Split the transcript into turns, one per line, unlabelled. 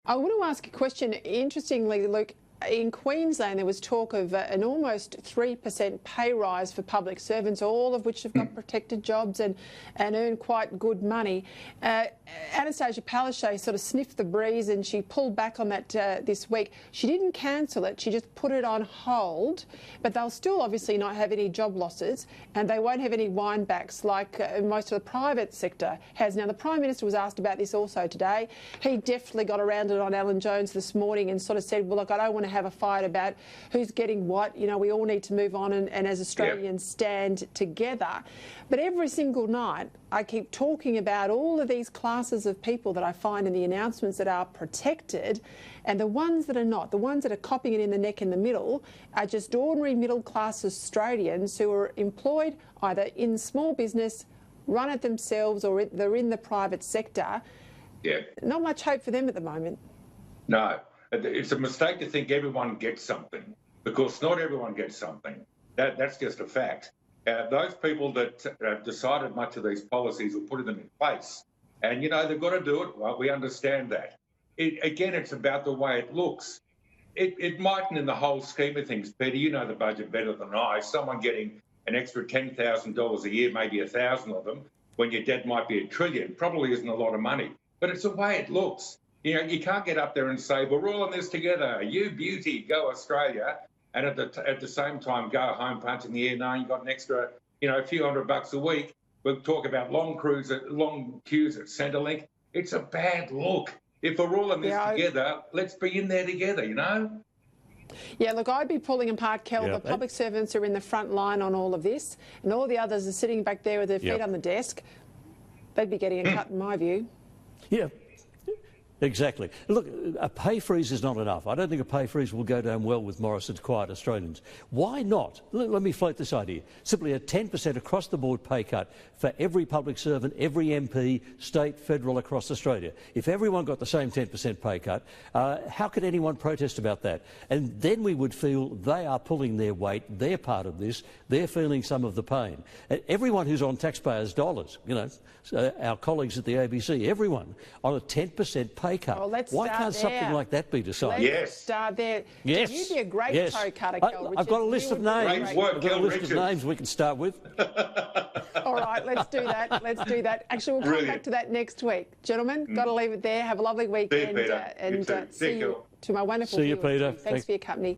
I want to ask a question. Interestingly, Luke, in Queensland there was talk of an almost 3% pay rise for public servants, all of which have got protected jobs and earn quite good money. Annastacia Palaszczuk sort of sniffed the breeze and she pulled back on that this week. She didn't cancel it, she just put it on hold, but they'll still obviously not have any job losses and they won't have any windbacks like most of the private sector has. Now, the Prime Minister was asked about this also today. He definitely got around it on Alan Jones this morning and sort of said, well, look, I don't want to have a fight about who's getting what. You know, we all need to move on and as Australians stand together. But every single night I keep talking about all of these classes of people that I find in the announcements that are protected, and the ones that are not, the ones that are copping it in the neck in the middle, are just ordinary middle class Australians who are employed either in small business, run it themselves, or they're in the private sector.
Yeah.
Not much hope for them at the moment.
No. It's a mistake to think everyone gets something, because not everyone gets something. That's just a fact. Those people that decided much of these policies were putting them in place. And, you know, they've got to do it. Well, we understand that. Again, it's about the way it looks. It mightn't in the whole scheme of things, Peter, you know the budget better than I. Someone getting an extra $10,000 a year, maybe 1,000 of them, when your debt might be $1 trillion, probably isn't a lot of money. But it's the way it looks. You know, you can't get up there and say, we're all in this together. You beauty, go Australia. And at the same time, go home, punch in the air, knowing you've got an extra, you know, a few $100 a week. We'll talk about long queues at Centrelink. It's a bad look. If we're all in this together, let's be in there together, you know?
Yeah, look, I'd be pulling apart, Kel. The public servants are in the front line on all of this, and all the others are sitting back there with their feet on the desk. They'd be getting a cut, in my view.
Yeah. Exactly. Look, a pay freeze is not enough. I don't think a pay freeze will go down well with Morrison's quiet Australians. Why not? Let me float this idea. Simply a 10% across-the-board pay cut for every public servant, every MP, state, federal, across Australia. If everyone got the same 10% pay cut, how could anyone protest about that? And then we would feel they are pulling their weight, they're part of this, they're feeling some of the pain. Everyone who's on taxpayers' dollars, you know, our colleagues at the ABC, everyone on a 10% pay cut.
Well,
why can't something like that be decided?
Let's start there.
Yes.
You'd be a great toe cutter, Kel Richards.
I've got a list of names.
Great work,
I've got a list of names we can start with.
All right, let's do that. Let's do that. Actually, we'll come back to that next week. Gentlemen, got to leave it there. Have a lovely weekend.
See you, Peter.
And see you to my wonderful
See you,
viewers.
Peter.
Thanks for your company.